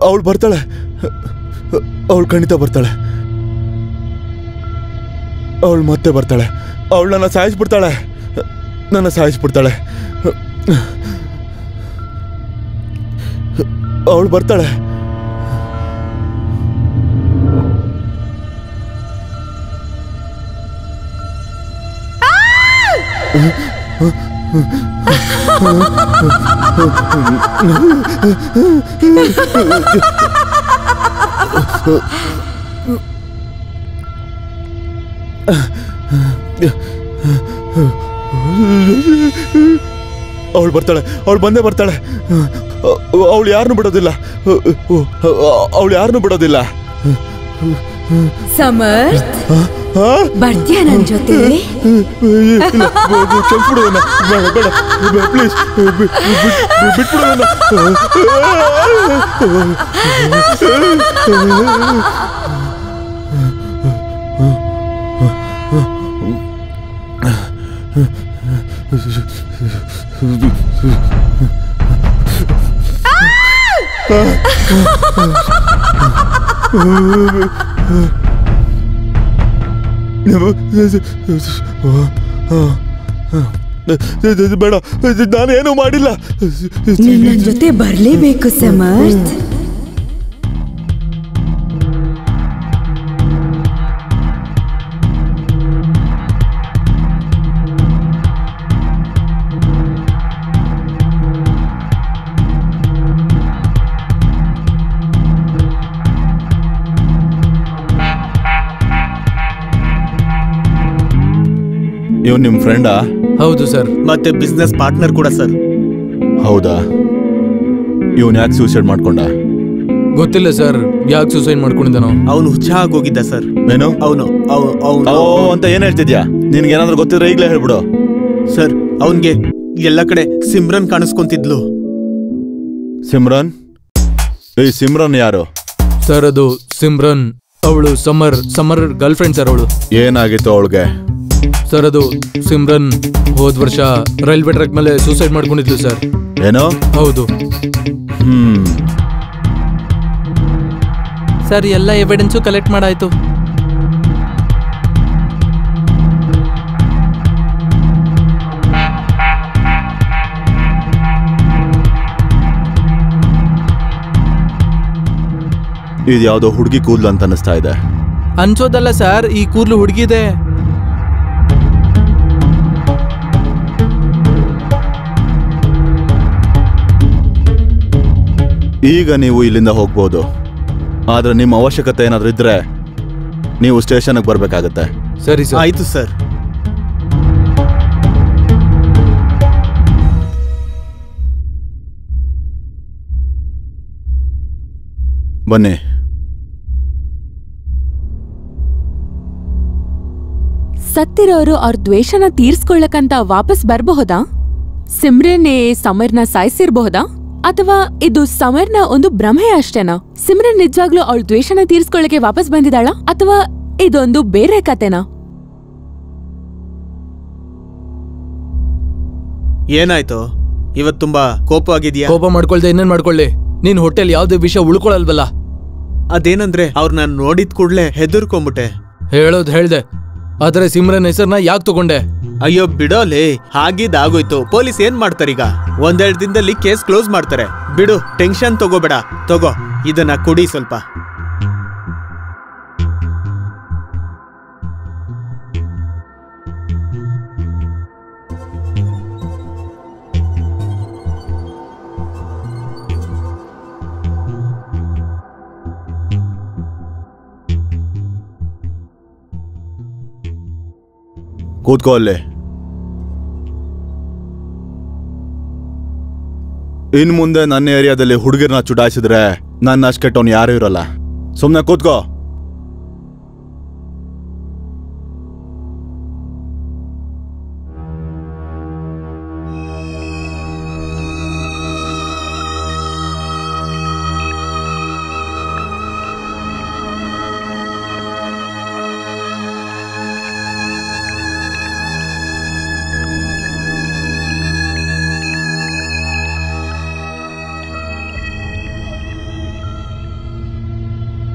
ಅವಳು ಬರ್ತಾಳೆ, ಅವಳು ಖಂಡಿತ ಬರ್ತಾಳೆ, ಅವಳು ಮತ್ತೆ ಬರ್ತಾಳೆ, ಅವಳು ನನ್ನ ಸಾಯಿಸ್ಬಿಡ್ತಾಳೆ, ನನ್ನ ಸಾಯಿಸ್ಬಿಡ್ತಾಳೆ, ಅವಳು ಬರ್ತಾಳೆ. ಅವಳು ಬರ್ತಾಳೆ, ಅವಳು ಬಂದೇ ಬರ್ತಾಳೆ, ಅವಳು ಯಾರನ್ನು ಬಿಡೋದಿಲ್ಲ, ಅವಳು ಯಾರನ್ನು ಬಿಡೋದಿಲ್ಲ. ಸಮರ್ಥ್, ಬರ್ತೀಯ ನನ್ ಜೊತೆ? ಬಿಟ್ಬಿಡೋಣ, ಬೇಡ ಬೇಡ ಪ್ಲೀಸ್, ಬಿಟ್ಬಿಡೋಣ. ಬೇಡ, ನಾನೇನು ಮಾಡಿಲ್ಲ. ನನ್ನ ಜೊತೆ ಬರ್ಲೇಬೇಕು ಸಮರ್ಥ್. ಇವ್ ನಿಮ್ ಫ್ರೆಂಡಾ? ಹೌದು ಸರ್. ಮತ್ತೆ ಬಿಸ್ನೆಸ್ ಪಾರ್ಟ್ನರ್ ಕೂಡ ಸರ್. ಹೌದಾ? ಇವನ್ ಯಾಕೆ ಸೂಸೈಡ್ ಮಾಡ್ಕೊಂಡ? ಗೊತ್ತಿಲ್ಲ ಸರ್, ಯಾಕೆ ಸೂಸೈಡ್ ಮಾಡ್ಕೊಂಡಿದ್ದಾನೋ. ಅವನು ಹುಚ್ಚ ಆಗೋಗಿದ್ದ ಸರ್. ಏನು ಅವನು ಅಂತ ಏನ್ ಹೇಳ್ತಿದ್ಯಾ? ನಿನ್ಗೇನಾದ್ರೂ ಗೊತ್ತಿದ್ರೆ ಈಗ್ಲೇ ಹೇಳ್ಬಿಡು. ಸರ್, ಅವನ್ಗೆ ಎಲ್ಲ ಕಡೆ ಸಿಮ್ರನ್ ಕಾಣಿಸ್ಕೊಂತಿದ್ಲು. ಸಿಮ್ರನ್? ಈ ಸಿಮ್ರನ್ ಯಾರು ಸರ್? ಅದು ಸಿಮ್ರನ್, ಅವಳು ಸಮರ್ ಗರ್ಲ್ ಫ್ರೆಂಡ್ ಸರ್. ಅವಳು ಏನಾಗಿತ್ತು ಅವಳಿಗೆ? ಸರ್, ಅದು ಸಿಮ್ರನ್ ಹೋದ್ ವರ್ಷ ರೈಲ್ವೆ ಟ್ರ್ಯಾಕ್ ಮೇಲೆ ಸೂಸೈಡ್ ಮಾಡ್ಕೊಂಡಿದ್ಲು ಸರ್. ಏನೋ? ಹೌದು ಸರ್, ಎಲ್ಲ ಎವಿಡೆನ್ಸು ಕಲೆಕ್ಟ್ ಮಾಡಾಯ್ತು. ಇದು ಯಾವ್ದೋ ಹುಡುಗಿ ಕೂದ್ಲು ಅಂತ ಅನಿಸ್ತಾ ಇದೆ. ಅನ್ಸೋದಲ್ಲ ಸರ್, ಈ ಕೂದ್ಲು ಹುಡುಗಿದೆ. ಈಗ ನೀವು ಇಲ್ಲಿಂದ ಹೋಗ್ಬೋದು, ಆದ್ರೆ ನಿಮ್ಮ ಅವಶ್ಯಕತೆ ಏನಾದ್ರೂ ಇದ್ರೆ ನೀವು ಸ್ಟೇಷನ್ಗೆ ಬರ್ಬೇಕಾಗತ್ತೆ. ಸರಿ ಸರ್. ಆಯ್ತು ಸರ್. ಬನ್ನಿ. ಸತ್ತಿರೋರು ಅವ್ರ ದ್ವೇಷನ ತೀರ್ಸ್ಕೊಳ್ಳಕಂತ ವಾಪಸ್ ಬರಬಹುದಾ? ಸಿಮ್ರನ್ನೇ ಸಮರ್ನ ಸಾಯಿಸಿರ್ಬಹುದಾ? ಅಥವಾ ಇದು ಸಮರ್ನ ಒಂದು ಭ್ರಮೆ ಅಷ್ಟೇನಾ? ಸಿಮ್ರನ್ ನಿಜವಾಗ್ಲೂ ಅವಳ ದ್ವೇಷನ ತೀರ್ಸ್ಕೊಳ್ಳಕ್ಕೆ ವಾಪಸ್ ಬಂದಿದ್ದಾಳ, ಅಥವಾ ಇದೊಂದು ಬೇರೆ ಕತೆನಾ? ಏನಾಯ್ತು ಇವತ್ತು? ತುಂಬಾ ಕೋಪವಾಗಿದ್ಯಾ? ಕೋಪ ಮಾಡ್ಕೊಳ್ದೆ ಇನ್ನೇನ್ ಮಾಡ್ಕೊಳ್ಳಿ, ನೀನ್ ಹೋಟೆಲ್ ಯಾವ್ದೇ ವಿಷಯ ಉಳ್ಕೊಳಲ್ವಲ್ಲ. ಅದೇನಂದ್ರೆ ಅವ್ರನ್ನ ನೋಡಿದ ಕೂಡ್ಲೆ ಹೆದರ್ಕೊಂಬಿಟ್ಟೆ. ಹೇಳೋದ್ ಹೇಳ್ದೆ, ಆದ್ರೆ ಸಿಮ್ರನ್ ಹೆಸರನ್ನ ಯಾಕೆ ತಗೊಂಡೆ? ಅಯ್ಯೋ ಬಿಡೋಲೆ, ಹಾಗಿದ್ದಾಗೋಯ್ತು. ಪೊಲೀಸ್ ಏನ್ ಮಾಡ್ತಾರೀಗ? ಒಂದೆರಡು ದಿನದಲ್ಲಿ ಕೇಸ್ ಕ್ಲೋಸ್ ಮಾಡ್ತಾರೆ. ಬಿಡು, ಟೆನ್ಷನ್ ತಗೋಬೇಡ. ತಗೋ, ಇದನ್ನ ಕುಡಿ ಸ್ವಲ್ಪ. ಕೂತ್ಕೋ ಅಲ್ಲೇ. ಇನ್ ಮುಂದೆ ನನ್ನ ಏರಿಯಾದಲ್ಲಿ ಹುಡುಗಿರ್ನ ಚುಡಾಯಿಸಿದ್ರೆ ನನ್ನ ಅಷ್ಟು ಕೆಟ್ಟವನು ಯಾರು ಇರಲ್ಲ. ಸುಮ್ಮನೆ ಕೂತ್ಕೋ.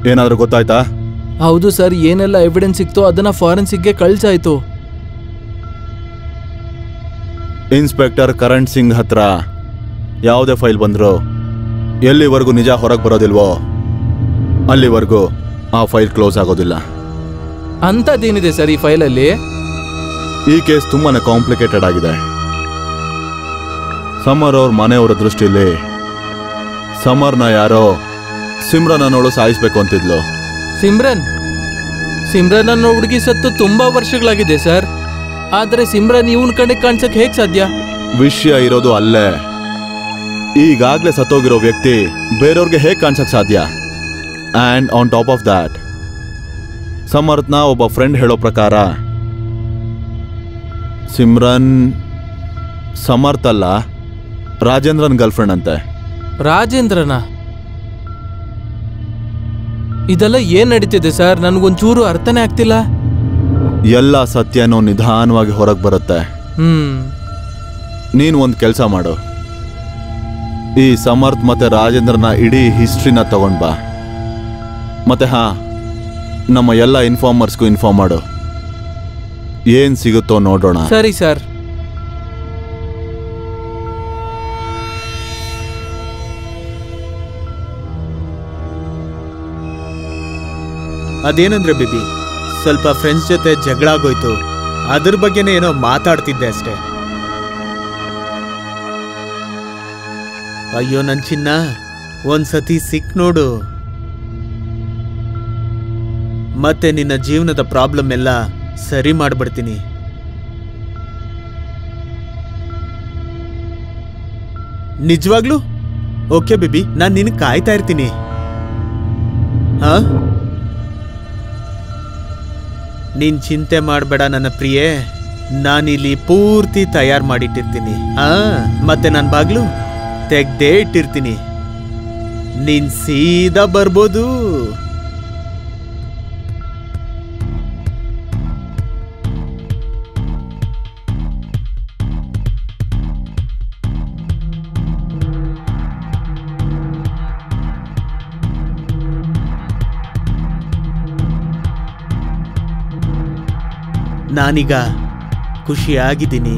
ಏನಾದರೂ ಗೊತ್ತಾಯ್ತಾ? ಹೌದು ಸರ್, ಏನೆಲ್ಲ ಎವಿಡೆನ್ಸ್ ಸಿಕ್ತೋ ಅದನ್ನ ಫಾರೆನ್ಸಿಕ್ಗೆ ಕಳ್ಸಾಯ್ತು. ಇನ್ಸ್ಪೆಕ್ಟರ್ ಕರಣ್ ಸಿಂಗ್ ಹತ್ರ ಯಾವುದೇ ಫೈಲ್ ಬಂದ್ರು ಎಲ್ಲಿವರೆಗೂ ನಿಜ ಹೊರಗೆ ಬರೋದಿಲ್ವೋ ಅಲ್ಲಿವರೆಗೂ ಆ ಫೈಲ್ ಕ್ಲೋಸ್ ಆಗೋದಿಲ್ಲ. ಅಂಥದ್ದೇನಿದೆ ಸರ್ ಈ ಫೈಲಲ್ಲಿ? ಈ ಕೇಸ್ ತುಂಬಾನೇ ಕಾಂಪ್ಲಿಕೇಟೆಡ್ ಆಗಿದೆ. ಸಮರ್ ಅವ್ರ ಮನೆಯವರ ದೃಷ್ಟಿಯಲ್ಲಿ ಸಮರ್ನ ಯಾರೋ ಸಿಮ್ರನ್ ಅನ್ನೋಳು ಸಾಯಿಸ್ಬೇಕು ಅಂತಿದ್ಲು. ಸಿಮ್ರನ್ ಅನ್ನೋ ಹುಡುಗಿ ಸತ್ತು ತುಂಬಾ ವರ್ಷಗಳಾಗಿದೆ ಸರ್. ಆದ್ರೆ ಸಿಮ್ರನ್ ಇವನ್ ಕಣ್ಣಿಗೆ ಕಾಣಿಸಕ್ ಹೇಗ್ ಸಾಧ್ಯ? ವಿಷಯ ಇರೋದು ಅಲ್ಲೇ. ಈಗಾಗ್ಲೇ ಸತ್ತೋಗಿರೋ ವ್ಯಕ್ತಿ ಬೇರೆಯವ್ರಿಗೆ ಹೇಗ್ ಕಾಣಿಸಕ್ ಸಾಧ್ಯ? And on top of that ಸಮರ್ಥ್ನ ಒಬ್ಬ ಫ್ರೆಂಡ್ ಹೇಳೋ ಪ್ರಕಾರ ಸಿಮ್ರನ್ ಸಮರ್ಥ್ ಅಲ್ಲ, ರಾಜೇಂದ್ರನ್ ಗರ್ಲ್ಫ್ರೆಂಡ್ ಅಂತೆ. ರಾಜೇಂದ್ರನ? ಇದೆಲ್ಲ ಏನ್ ನಡೀತಿದೆ ಸರ್? ನನ್ಗೊಂಚೂರು ಅರ್ಥನೇ ಆಗ್ತಿಲ್ಲ. ಎಲ್ಲ ಸತ್ಯನೂ ನಿಧಾನವಾಗಿ ಹೊರಗೆ ಬರುತ್ತೆ. ನೀನು ಒಂದು ಕೆಲಸ ಮಾಡು, ಈ ಸಮರ್ಥ್ ಮತ್ತೆ ರಾಜೇಂದ್ರನ ಇಡೀ ಹಿಸ್ಟ್ರಿನ ತಗೊಂಡ್ ಬಾ. ಮತ್ತೆ ನಮ್ಮ ಎಲ್ಲ ಇನ್ಫಾರ್ಮರ್ಸ್ಗೂ ಇನ್ಫಾರ್ಮ್ ಮಾಡು. ಏನ್ ಸಿಗುತ್ತೋ ನೋಡೋಣ. ಸರಿ ಸರ್. ಅದೇನಂದ್ರೆ ಬೇಬಿ, ಸ್ವಲ್ಪ ಫ್ರೆಂಡ್ಸ್ ಜೊತೆ ಜಗಳ ಆಗೋಯ್ತು, ಅದ್ರ ಬಗ್ಗೆನೇ ಏನೋ ಮಾತಾಡ್ತಿದ್ದೆ ಅಷ್ಟೇ. ಅಯ್ಯೋ ನನ್ ಚಿನ್ನ, ಒಂದ್ಸತಿ ಸಿಕ್ ನೋಡು, ಮತ್ತೆ ನಿನ್ನ ಜೀವನದ ಪ್ರಾಬ್ಲಮ್ ಎಲ್ಲ ಸರಿ ಮಾಡ್ಬಿಡ್ತೀನಿ. ನಿಜವಾಗ್ಲೂ? ಓಕೆ ಬೇಬಿ, ನಾನು ನಿನ್ ಕಾಯ್ತಾ ಇರ್ತೀನಿ. ಹಾ, ನೀನ್ ಚಿಂತೆ ಮಾಡಬೇಡ ನನ್ನ ಪ್ರಿಯೆ, ನಾನಿಲ್ಲಿ ಪೂರ್ತಿ ತಯಾರು ಮಾಡಿಟ್ಟಿರ್ತೀನಿ. ಮತ್ತೆ ನನ್ನ ಬಾಗ್ಲು ತೆಗ್ದೇ ಇಟ್ಟಿರ್ತೀನಿ, ನೀನ್ ಸೀದಾ ಬರ್ಬೋದು. ನಾನೀಗ ಖುಷಿಯಾಗಿದ್ದೀನಿ,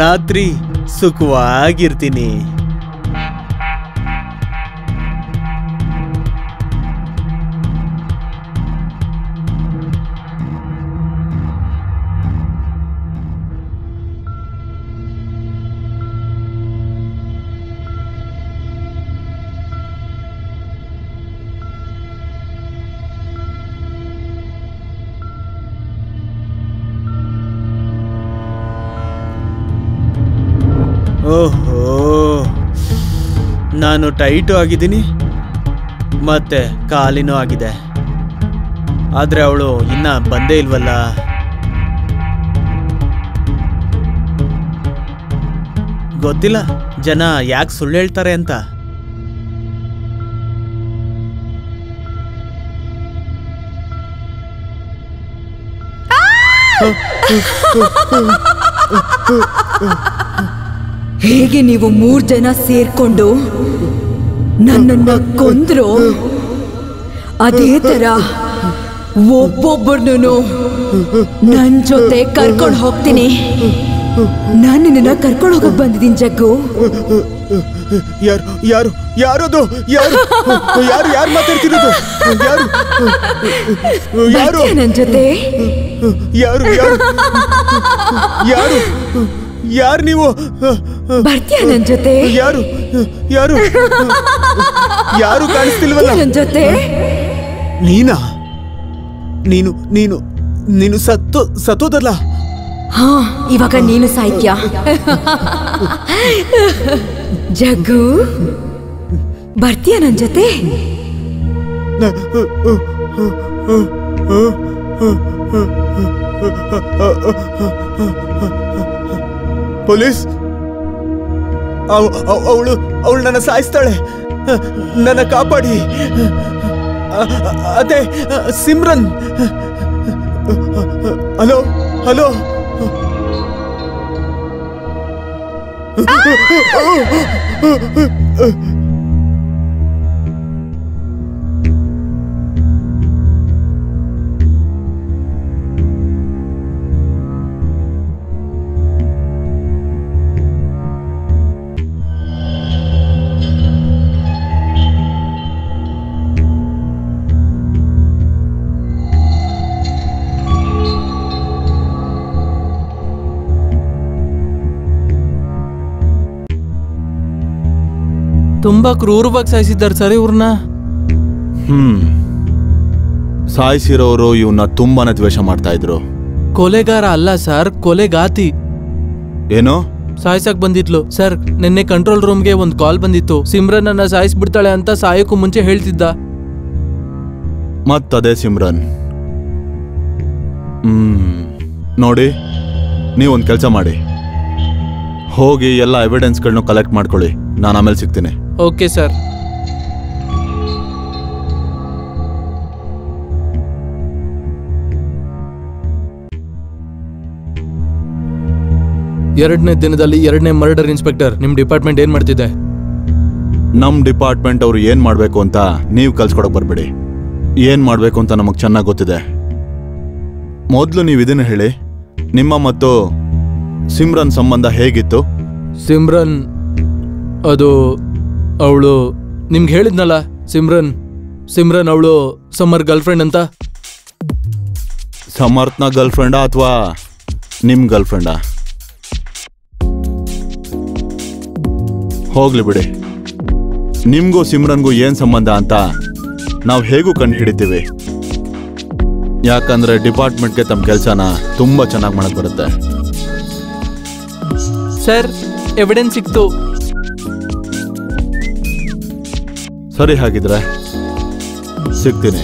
ರಾತ್ರಿ ಸುಖವಾಗಿರ್ತೀನಿ. ಓಹೋ, ನಾನು ಟೈಟು ಆಗಿದ್ದೀನಿ ಮತ್ತೆ ಕಾಲಿನೂ ಆಗಿದೆ, ಆದ್ರೆ ಅವಳು ಇನ್ನ ಬಂದೇ ಇಲ್ವಲ್ಲ. ಗೊತ್ತಿಲ್ಲ ಜನ ಯಾಕೆ ಸುಳ್ಳು ಹೇಳ್ತಾರೆ ಅಂತ. ಹೇಗೆ ನೀವು 3 ಜನ ಸೇರ್ಕೊಂಡು ನನ್ನನ್ನ ಕೊಂದ್ರು, ಅದೇ ತರ ಒಬ್ಬೊಬ್ಬರನ್ನು ನನ್ ಜೊತೆ ಕರ್ಕೊಂಡು ಹೋಗ್ತೀನಿ. ನಾನು ನಿನ್ನ ಕರ್ಕೊಂಡು ಹೋಗಕ್ ಬಂದಿದ್ದೀನಿ ಜಗ್ಗು. ಯಾರು ಯಾರದು? ಯಾರು ಯಾರು ಯಾರು ಮಾತಾಡ್ತಿರೋದು? ಯಾರು ನನ್ ಜೊತೆ? ಯಾರು ಯಾರು ಯಾರು ಯಾರು ನೀವು? ಬರ್ತೀಯ ನನ್ ಜೊತೆ? ಯಾರು ಯಾರು ಯಾರು ಕಾಣಿಸ್ತಿಲ್ವಲ್ಲ ನನ್ ಜೊತೆ? ನೀನಾ? ನೀನು ನೀನು ನೀನು ಸತ್ತೋದಲ್ಲ? ಹಾ, ಇವಾಗ ನೀನು ಸಾಯ್ತ್ಯಾ? ಜಗ್ಗು, ಬರ್ತೀಯ ನನ್ ಜೊತೆ? ಪೊಲೀಸ್ ಅವಳು ನನ್ನ ಸಾಯಿಸ್ತಾಳೆ, ನನ್ನ ಕಾಪಾಡಿ. ಅದೇ ಸಿಮ್ರನ್. ಹಲೋ ಹಲೋ, ತುಂಬಾ ಕ್ರೂರವಾಗಿ ಸಾಯಿಸಿದ್ದಾರೆ ಸರ್ ಇವ್ರನ್ನ. ಸಾಯಿಸಿರೋರು ಇವನ್ನ ತುಂಬಾನೇ ದ್ವೇಷ ಮಾಡ್ತಾ ಇದ್ರು. ಕೊಲೆಗಾರ ಅಲ್ಲ ಸರ್, ಕೊಲೆಗಾತಿ. ಏನೋ ಸಾಯ್ಸಕ್ ಬಂದಿದ್ಲು ಸರ್. ನಿನ್ನೆ ಕಂಟ್ರೋಲ್ ರೂಮ್ಗೆ ಒಂದ್ ಕಾಲ್ ಬಂದಿತ್ತು. ಸಿಮ್ರನ್ ಅನ್ನ ಸಾಯಿಸ್ಬಿಡ್ತಾಳೆ ಅಂತ ಸಾಯಕ್ಕೂ ಮುಂಚೆ ಹೇಳ್ತಿದ್ದ. ಮತ್ತದೇ ಸಿಮ್ರನ್. ನೋಡಿ, ನೀವೊಂದು ಕೆಲಸ ಮಾಡಿ, ಹೋಗಿ ಎಲ್ಲ ಎವಿಡೆನ್ಸ್ಗಳನ್ನೂ ಕಲೆಕ್ಟ್ ಮಾಡ್ಕೊಳ್ಳಿ. ನಾನು ಆಮೇಲೆ ಸಿಗ್ತೀನಿ. Okay sir. ಎರಡನೇ ದಿನದಲ್ಲಿ ಎರಡನೇ ಮರ್ಡರ್ ಇನ್ಸ್ಪೆಕ್ಟರ್. ನಿಮ್ ಡಿಪಾರ್ಟ್ಮೆಂಟ್ ಏನ್ ಮಾಡ್ತಿದೆ? ನಮ್ಮ ಡಿಪಾರ್ಟ್ಮೆಂಟ್ ಅವ್ರು ಏನ್ ಮಾಡ್ಬೇಕು ಅಂತ ನೀವು ಕಲ್ಸ್ಕೊಡಕ್ ಬರ್ಬೇಡಿ. ಏನ್ ಮಾಡ್ಬೇಕು ಅಂತ ನಮಗ್ ಚೆನ್ನಾಗಿ ಗೊತ್ತಿದೆ. ಮೊದಲು ನೀವು ಇದನ್ನ ಹೇಳಿ, ನಿಮ್ಮ ಮತ್ತು ಸಿಮ್ರನ್ ಸಂಬಂಧ ಹೇಗಿತ್ತು? ಸಿಮ್ರನ್ ಅದು ಅವಳು ನಿಮ್ಗೆ ಹೇಳಿದ್ನಲ್ಲ, ಸಿಮ್ರನ್ ಅವಳು ಸಮರ್ ಗರ್ಲ್ಫ್ರೆಂಡ್ ಅಂತ. ಸಮರ್ಥ್ನ ಗರ್ಲ್ಫ್ರೆಂಡಾ ಅಥವಾ ನಿಮ್ ಗರ್ಲ್ಫ್ರೆಂಡಾ? ಹೋಗ್ಲಿ ಬಿಡಿ, ನಿಮ್ಗೂ ಸಿಮ್ರನ್ಗೂ ಏನ್ ಸಂಬಂಧ ಅಂತ ನಾವು ಹೇಗೂ ಕಂಡು ಹಿಡಿತೀವಿ. ಯಾಕಂದ್ರೆ ಡಿಪಾರ್ಟ್ಮೆಂಟ್ಗೆ ತಮ್ಮ ಕೆಲಸನ ತುಂಬಾ ಚೆನ್ನಾಗಿ ಮಾಡಕ್ ಬರುತ್ತೆ. ಸರ್, ಎವಿಡೆನ್ಸ್ ಸಿಕ್ತು. ಸರಿ, ಹಾಗಿದ್ರೆ ಸಿಗ್ತೀನಿ.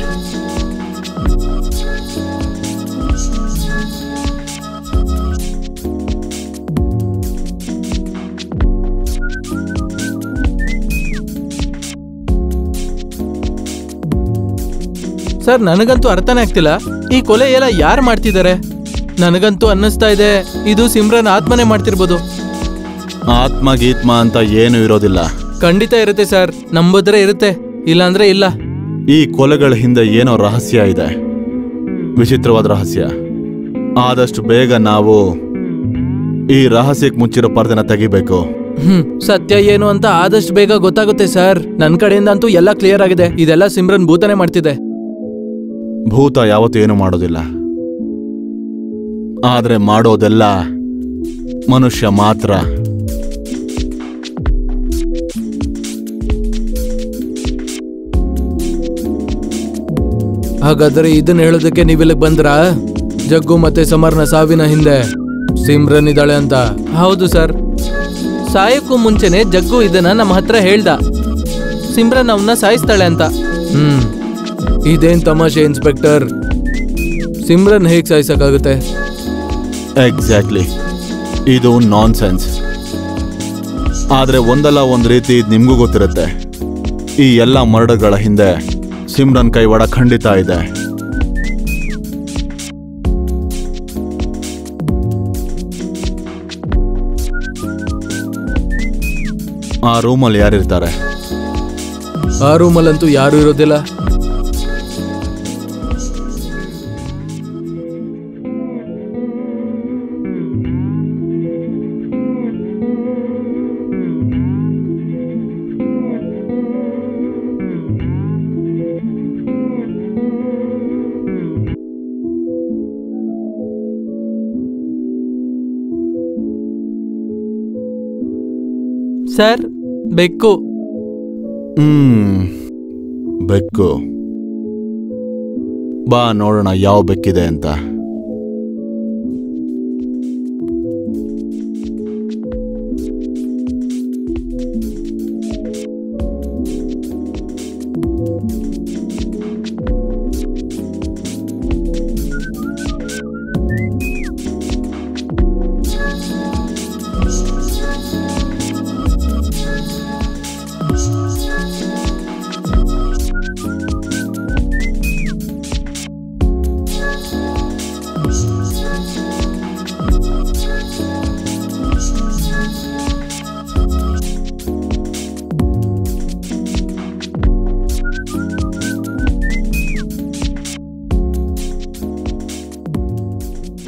ಸರ್, ನನಗಂತೂ ಅರ್ಥನೇ ಆಗ್ತಿಲ್ಲ, ಈ ಕೊಲೆ ಎಲ್ಲ ಯಾರು ಮಾಡ್ತಿದ್ದಾರೆ? ನನಗಂತೂ ಅನ್ನಿಸ್ತಾ ಇದೆ ಇದು ಸಿಮ್ರನ್ ಆತ್ಮನೇ ಮಾಡ್ತಿರ್ಬೋದು. ಆತ್ಮ ಗೀತ್ಮ ಅಂತ ಏನು ಇರೋದಿಲ್ಲ. ಖಂಡಿತ ಇರುತ್ತೆ ಸರ್, ನಂಬುದ್ರೆ ಇರುತ್ತೆ, ಇಲ್ಲಾಂದ್ರೆ ಇಲ್ಲ. ಈ ಕೊಲೆಗಳ ಹಿಂದೆ ಏನೋ ರಹಸ್ಯ ಇದೆ, ವಿಚಿತ್ರವಾದ ರಹಸ್ಯ. ಆದಷ್ಟು ಬೇಗ ನಾವು ಈ ರಹಸ್ಯಕ್ಕೆ ಮುಚ್ಚಿರೋ ಪರ್ದೆನ ತೆಗಿಬೇಕು. ಸತ್ಯ ಏನು ಅಂತ ಆದಷ್ಟು ಬೇಗ ಗೊತ್ತಾಗುತ್ತೆ ಸರ್. ನನ್ನ ಕಡೆಯಿಂದ ಅಂತೂ ಎಲ್ಲ ಕ್ಲಿಯರ್ ಆಗಿದೆ. ಇದೆಲ್ಲ ಸಿಮ್ರನ್ ಭೂತನೇ ಮಾಡ್ತಿದೆ. ಭೂತ ಯಾವತ್ತೂ ಏನು ಮಾಡೋದಿಲ್ಲ, ಆದ್ರೆ ಮಾಡೋದೆಲ್ಲ ಮನುಷ್ಯ ಮಾತ್ರ. ಹಾಗಾದ್ರೆ ಇದನ್ನ ಹೇಳೋದಕ್ಕೆ ನೀವಿಲ್ಲಿಗೆ ಬಂದ್ರಾ? ಜಗ್ಗು ಮತ್ತೆ ಸಮರ್ನ ಸಾವಿನ ಹಿಂದೆ ಸಿಮ್ರನ್ ಇದ್ದಾಳೆ ಅಂತ. ಹೌದು ಸರ್, ಸಾಯಕ್ಕೂ ಮುಂಚೆನೆ ಜಗ್ಗು ಇದನ್ನ ನಮ್ಮ ಹತ್ರ ಹೇಳ್ದ, ಸಿಮ್ರನ್ ಅವನ್ನ ಸಾಯಿಸ್ತಾಳೆ ಅಂತ. ಇದೇನ್ ತಮಾಷೆ ಇನ್ಸ್ಪೆಕ್ಟರ್, ಸಿಮ್ರನ್ ಹೇಗ್ ಸಾಯಿಸಕ್ಕಾಗುತ್ತೆ? ಎಕ್ಸಾಕ್ಟ್ಲಿ, ಇದು ನಾನ್ ಸೆನ್ಸ್. ಆದ್ರೆ ಒಂದಲ್ಲ ಒಂದ್ ರೀತಿ ನಿಮ್ಗೂ ಗೊತ್ತಿರುತ್ತೆ, ಈ ಎಲ್ಲ ಮರ್ಡರ್ಗಳ ಹಿಂದೆ ಸಿಮ್ರನ್ ಕೈವಾಡ ಖಂಡಿತ ಇದೆ. ಆ ರೂಮಲ್ಲಿ ಯಾರಿರ್ತಾರೆ? ಆ ರೂಮಲ್ಲಂತೂ ಯಾರು ಇರೋದಿಲ್ಲ. ಸರ್, ಬೆಕ್ಕು. ಬೆಕ್ಕು? ಬಾ ನೋಡೋಣ ಯಾವ ಬೆಕ್ಕಿದೆ ಅಂತ.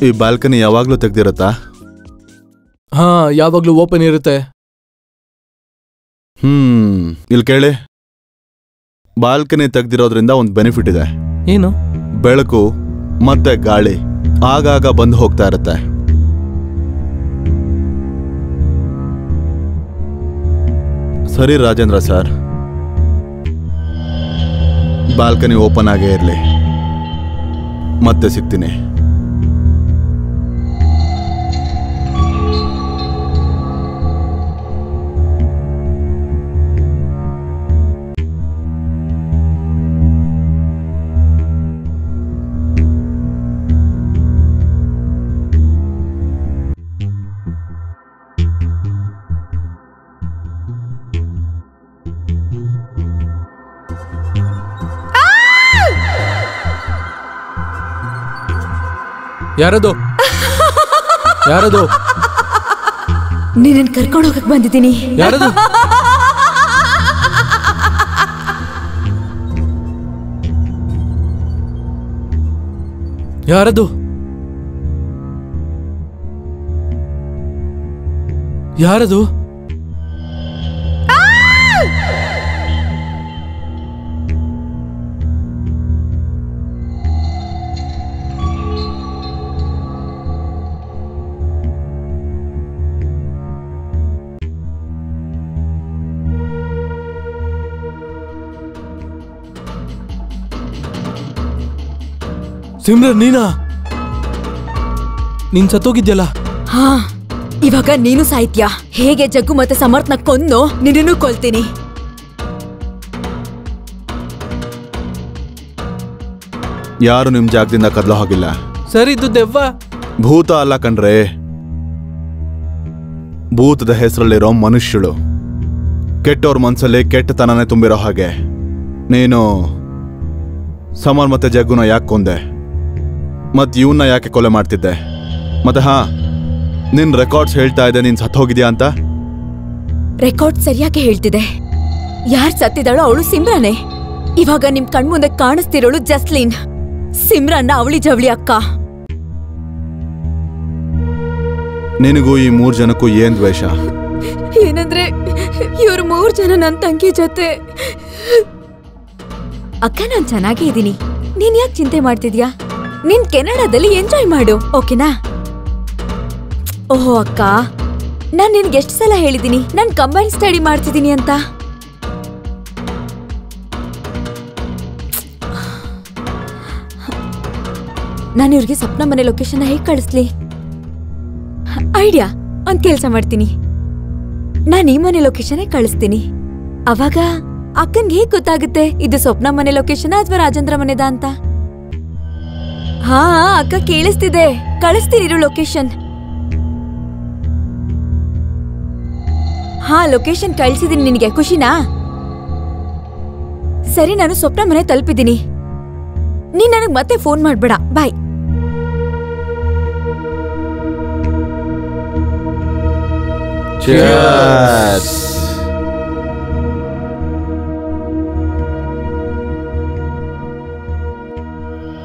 ಈ ಬಾಲ್ಕನಿ ಯಾವಾಗ್ಲೂ ತೆಗ್ದಿರತ್ತಾ? ಹಾ, ಯಾವಾಗ್ಲೂ ಓಪನ್ ಇರುತ್ತೆ. ಇಲ್ಲಿ ಕೇಳಿ, ಬಾಲ್ಕನಿ ತೆಗ್ದಿರೋದ್ರಿಂದ ಒಂದು ಬೆನಿಫಿಟ್ ಇದೆ. ಏನು? ಬೆಳಕು ಮತ್ತೆ ಗಾಳಿ ಆಗಾಗ ಬಂದು ಹೋಗ್ತಾ ಇರುತ್ತೆ. ಸರಿ ರಾಜೇಂದ್ರ ಸರ್, ಬಾಲ್ಕನಿ ಓಪನ್ ಆಗೇ ಇರಲಿ. ಮತ್ತೆ ಸಿಗ್ತೀನಿ. ಯಾರದು? ಯಾರದು? ನೀನನ್ ಕರ್ಕೊಂಡು ಹೋಗಕ್ ಬಂದಿದ್ದೀನಿ. ಯಾರದು? ಯಾರದು? ಯಾರದು? ಸಿಮ್ರನ್, ನೀನಾ? ನೀನ್ ಸತ್ತೋಗಿದ್ಯಲ್ಲ? ಹಾ, ಇವಾಗ ನೀನು ಸಾಯ್ತ್ಯಾ. ಹೇಗೆ ಜಗ್ಗು ಮತ್ತೆ ಸಮರ್ಥನ ಕೊಂದು ನಿನ್ನೂ ಕೊಲ್ತೀನಿ. ಯಾರು ನಿಮ್ ಜಾಗದಿಂದ ಕದಲೋ ಹೋಗಿಲ್ಲ. ಸರ್, ಇದು ದೆವ್ವ. ಭೂತ ಅಲ್ಲ ಕಣ್ರೆ, ಭೂತದ ಹೆಸರಲ್ಲಿರೋ ಮನುಷ್ಯಳು. ಕೆಟ್ಟವ್ರ ಮನ್ಸಲ್ಲಿ ಕೆಟ್ಟತನನೇ ತುಂಬಿರೋ ಹಾಗೆ. ನೀನು ಸಮರ್ ಮತ್ತೆ ಜಗ್ಗುನ ಯಾಕೆ ಕೊಂದೆ? ಮತ್ ಇವನ್ನ ಯಾಕೆ ಕೊಲೆ ಮಾಡ್ತಿದ್ದೆ? ಮತ್ತೆ ನಿನ್ ರೆಕಾರ್ಡ್ಸ್ ಹೇಳ್ತಾ ಇದೆ ನೀನ್ ಸತ್ತೋಗಿದ್ಯಾ ಅಂತ. ರೆಕಾರ್ಡ್ ಸರಿಯಾಗಿ ಹೇಳ್ತಿದೆ. ಯಾರ್ ಸತ್ತಿದಾಳೋ ಅವಳು ಸಿಮ್ರಾನೆ. ಇವಾಗ ನಿಮ್ ಕಣ್ಮುಂದೆ ಕಾಣಿಸ್ತಿರೋಳು ಜಸ್ಲೀನ್, ಸಿಮ್ರಾನ್ನ ಅವಳಿ ಜವಳಿ ಅಕ್ಕ. ನಿನಗೂ ಈ 3 ಜನಕ್ಕೂ ಏನ್ ದ್ವೇಷ? ಏನಂದ್ರೆ ಇವ್ರು 3 ಜನ ನನ್ ತಂಗಿ ಜೊತೆ. ಅಕ್ಕ, ನಾನ್ ಚೆನ್ನಾಗೇ ಇದ್ದೀನಿ. ನೀನ್ ಯಾಕೆ ಚಿಂತೆ ಮಾಡ್ತಿದ್ಯಾ? ನೀನ್ ಕೆನಡಾದಲ್ಲಿ ಎಂಜಾಯ್ ಮಾಡು, ಓಕೆನಾ? ಓಹೋ ಅಕ್ಕ, ನಾನ್ ನಿನ್ಗೆ ಎಷ್ಟು ಸಲ ಹೇಳಿದೀನಿ ನಾನ್ ಕಂಬೈನ್ ಸ್ಟಡಿ ಮಾಡ್ತಿದ್ದೀನಿ ಅಂತ. ನಾನು ಇವ್ರಿಗೆ ಸ್ವಪ್ನ ಮನೆ ಲೊಕೇಶನ್ ಹೇಗೆ ಕಳಿಸ್ಲಿ? ಐಡಿಯಾ, ಒಂದ್ ಕೆಲ್ಸ ಮಾಡ್ತೀನಿ. ನಾನು ಈ ಮನೆ ಲೊಕೇಶನ್ ಕಳಿಸ್ತೀನಿ. ಅವಾಗ ಅಕ್ಕನ್ಗೆ ಹೇಗ್ ಗೊತ್ತಾಗುತ್ತೆ ಇದು ಸ್ವಪ್ನ ಮನೆ ಲೊಕೇಶನ್ ಅಥವಾ ರಾಜೇಂದ್ರ ಮನೆದ ಅಂತ? ಹಾ ಅಕ್ಕ, ಕೇಳಿಸ್ತಿದೆ. ಕಳಿಸ್ತೀನಿರು ಲೊಕೇಶನ್. ಹಾ, ಲೊಕೇಶನ್ ಕಳಿಸಿದೀನಿ ನಿನಗೆ. ಖುಷಿನಾ? ಸರಿ, ನಾನು ಸ್ವಪ್ನ ಮನೆ ತಲುಪಿದ್ದೀನಿ. ನೀನ್ ನನಗ್ ಮತ್ತೆ ಫೋನ್ ಮಾಡ್ಬೇಡ. ಬಾಯ್.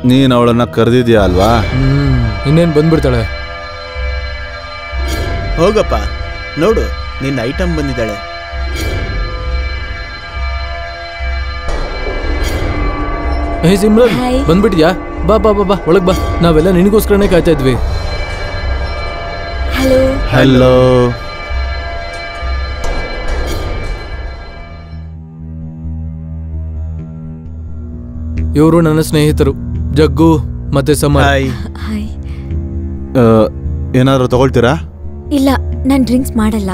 ನೀನ್ ಅವಳನ್ನ ಕರೆದಿದ್ಯಾ ಅಲ್ವಾ? ಇನ್ನೇನ್ ಬಂದ್ಬಿಡ್ತಾಳೆ. ಹೋಗಪ್ಪ, ನೋಡು ನಿನ್ನ ಐಟಮ್ ಬಂದಿದ್ದಾಳೆ. ಹೇ ಸಿಮ್ರನ್, Hi. ಬಂದ್ಬಿಟ್ಯಾ? ಬಾ ಬಾ ಬಾ ಬಾ, ಒಳಗ್ ಬಾ. ನಾವೆಲ್ಲ ನಿನಗೋಸ್ಕರನೇ ಕಾಯ್ತಾ ಇದ್ವಿ. ಹಲೋ. ಹಲೋ. ಇವರು ನನ್ನ ಸ್ನೇಹಿತರು ಜಗ್ಗು ಮತ್ತೆ ಸಮರ್. ಹಾಯ್. ಹಾಯ್. ಏನಾದ್ರು ತಗೊಳ್ತೀರಾ? ಇಲ್ಲ, ನಾನ್ ಡ್ರಿಂಕ್ಸ್ ಮಾಡಲ್ಲ.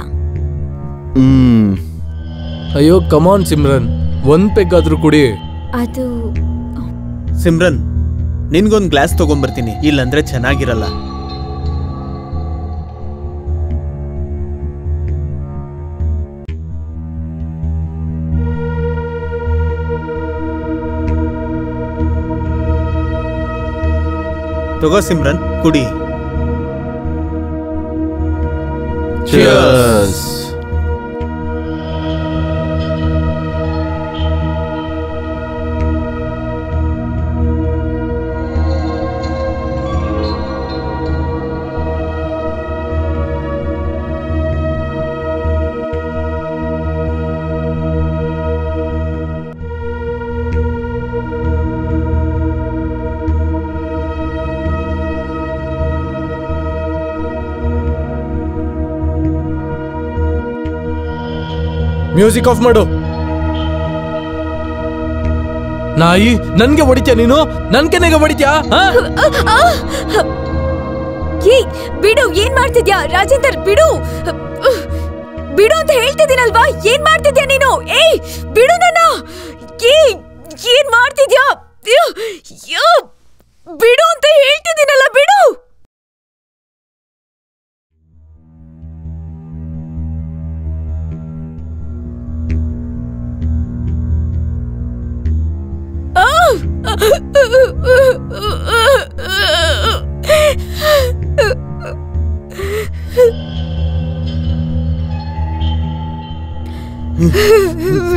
ಅಯ್ಯೋ ಕಮಾನ್ ಸಿಮ್ರನ್, ಒಂದ್ ಪೆಗ್ಗಾದ್ರೂ ಕುಡಿ. ಅದು ಸಿಮ್ರನ್, ನಿನ್ಗೊಂದ್ ಗ್ಲಾಸ್ ತಗೊಂಬರ್ತೀನಿ, ಇಲ್ಲಂದ್ರೆ ಚೆನ್ನಾಗಿರಲ್ಲ. ತಗೋ ಸಿಮ್ರನ್, ಕುಡಿ. Cheers. ಮ್ಯೂಸಿಕ್ ಆಫ್ ಮಾಡು. ನಾಯಿ, ನನ್ಗೆ ಹೊಡಿತ್ಯಾ ನೀನು? ನನ್ ಕೆನೆಗೆ ಹೊಡಿತ್ಯಾ? ಬಿಡು, ಏನ್ ಮಾಡ್ತಿದ್ಯಾ ರಾಜೇಂದರ್? ಬಿಡು ಬಿಡು ಅಂತ ಹೇಳ್ತಿದ್ದೀನಲ್ವಾ, ಏನ್ ಮಾಡ್ತಿದ್ಯಾ ನೀನು? ಏಯ್ ಬಿಡು ನನ್ನ. ಏನ್ ಮಾಡ್ತಿದ್ಯಾ? ಬಿಡು ಅಂತ ಹೇಳ್ತಿದ್ದೀನಲ್ಲ, ಬಿಡು.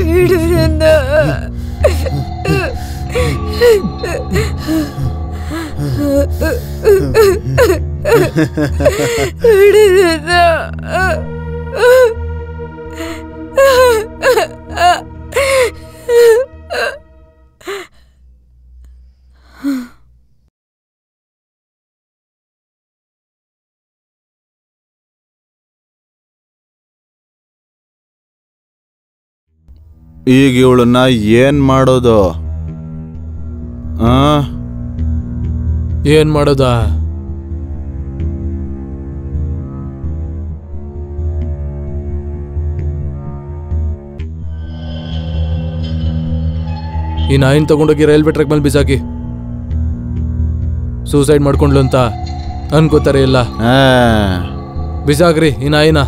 ಬಿಡು ನನ್ನ. ಬಿಡು ನನ್ನ. ಈಗ ಇವಳನ್ನ ಏನ್ ಮಾಡೋದು? ಏನ್ ಮಾಡೋದಾ? ಈ ನಾಯಿನ್ ತಗೊಂಡೋಗಿ ರೈಲ್ವೆ ಟ್ರ್ಯಾಕ್ ಮೇಲೆ ಬಿಸಾಕಿ. ಸೂಸೈಡ್ ಮಾಡ್ಕೊಂಡ್ಲು ಅಂತ ಅನ್ಕೋತಾರೆ ಇಲ್ಲ. ಬಿಸಾಕ್ರಿ ಈ ನಾಯಿನ.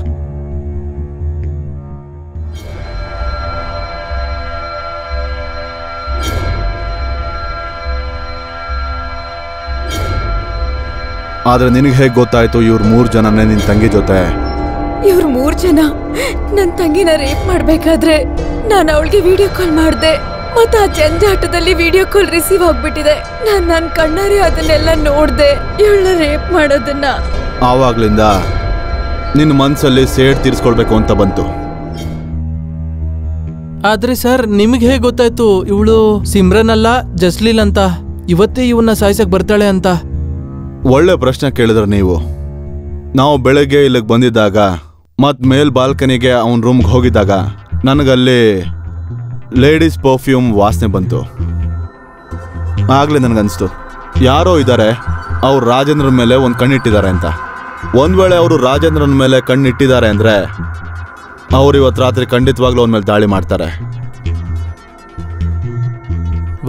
ಆದ್ರೆ ನಿನಗೆ ಹೇಗೆ ಗೊತ್ತಾಯ್ತು ಇವ್ರ 3 ಜನನೇ ನಿನ್ ತಂಗಿ ಜೊತೆ? ಇವ್ರು 3 ಜನ ನನ್ ತಂಗಿನ ರೇಪ್ ಮಾಡ್ಬೇಕಾದ್ರೆ ನಾನು ಅವಳಿಗೆ ವಿಡಿಯೋ ಕಾಲ್ ಮಾಡ್ದೆ. ಮತ್ತೆ ಆ ಜಂಜಾಟದಲ್ಲಿ ವಿಡಿಯೋ ಕಾಲ್ ರಿಸೀವ್ ಆಗ್ಬಿಟ್ಟಿದೆ. ನನ್ ಕಣ್ಣಾರೆ ಅದನ್ನೆಲ್ಲ ನೋಡ್ದೆ, ಇವಳನ್ನ ರೇಪ್ ಮಾಡೋದನ್ನ. ಆವಾಗ್ಲಿಂದ ನಿನ್ನ ಮನ್ಸಲ್ಲಿ ಸೇಡ್ ತೀರ್ಸ್ಕೊಳ್ಬೇಕು ಅಂತ ಬಂತು. ಆದ್ರೆ ಸರ್, ನಿಮಗೆ ಹೇಗೆ ಗೊತ್ತಾಯ್ತು ಇವಳು ಸಿಮ್ರನ್ ಅಲ್ಲ ಜಸ್ಲೀಲ್ ಅಂತ? ಇವತ್ತೇ ಇವನ್ನ ಸಾಯ್ಸಕ್ ಬರ್ತಾಳೆ ಅಂತ? ಒಳ್ಳೆ ಪ್ರಶ್ನೆ ಕೇಳಿದ್ರೆ ನೀವು. ನಾವು ಬೆಳಗ್ಗೆ ಇಲ್ಲಿಗೆ ಬಂದಿದ್ದಾಗ ಮತ್ ಮೇಲ್ ಬಾಲ್ಕನಿಗೆ ಅವನ ರೂಮ್ಗೆ ಹೋಗಿದ್ದಾಗ ನನಗಲ್ಲಿ ಲೇಡೀಸ್ ಪರ್ಫ್ಯೂಮ್ ವಾಸನೆ ಬಂತು. ಆಗ್ಲೇ ನನಗನ್ಸ್ತು ಯಾರೋ ಇದ್ದಾರೆ, ಅವ್ರು ರಾಜೇಂದ್ರನ ಮೇಲೆ ಒಂದು ಕಣ್ಣಿಟ್ಟಿದ್ದಾರೆ ಅಂತ. ಒಂದ್ ವೇಳೆ ಅವರು ರಾಜೇಂದ್ರನ ಮೇಲೆ ಕಣ್ಣಿಟ್ಟಿದ್ದಾರೆ ಅಂದ್ರೆ ಅವ್ರು ಇವತ್ತು ರಾತ್ರಿ ಖಂಡಿತವಾಗ್ಲೂ ಅವನ ಮೇಲೆ ದಾಳಿ ಮಾಡ್ತಾರೆ.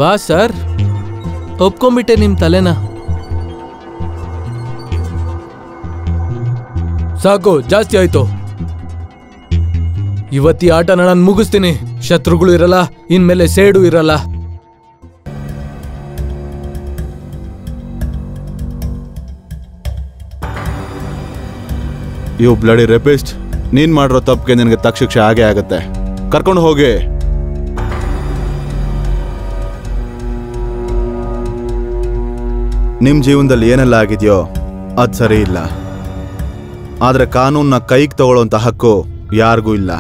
ವಾ ಸರ್, ಒಪ್ಕೊಂಡ್ಬಿಟ್ಟೆ ನಿಮ್ ತಲೆನ. ಸಾಕು, ಜಾಸ್ತಿ ಆಯ್ತು. ಇವತ್ತಿ ಆಟನ ನಾನು ಮುಗಿಸ್ತೀನಿ. ಶತ್ರುಗಳು ಇರಲ್ಲ, ಇನ್ಮೇಲೆ ಸೇಡು ಇರಲ್ಲ. ಯು ಬ್ಲಡಿ ರೇಪಿಸ್ಟ್, ನೀನ್ ಮಾಡಿರೋ ತಪ್ಪಿಗೆ ನಿನಗೆ ತಕ್ಕ ಶಿಕ್ಷೆ ಆಗೇ ಆಗತ್ತೆ. ಕರ್ಕೊಂಡು ಹೋಗಿ. ನಿಮ್ ಜೀವನದಲ್ಲಿ ಏನೆಲ್ಲ ಆಗಿದೆಯೋ ಅದು ಸರಿ ಇಲ್ಲ. ಆದ್ರೆ ಕಾನೂನ್ನ ಕೈಗೆ ತಗೊಳ್ಳೋಂಥ ಹಕ್ಕು ಯಾರಿಗೂ ಇಲ್ಲ.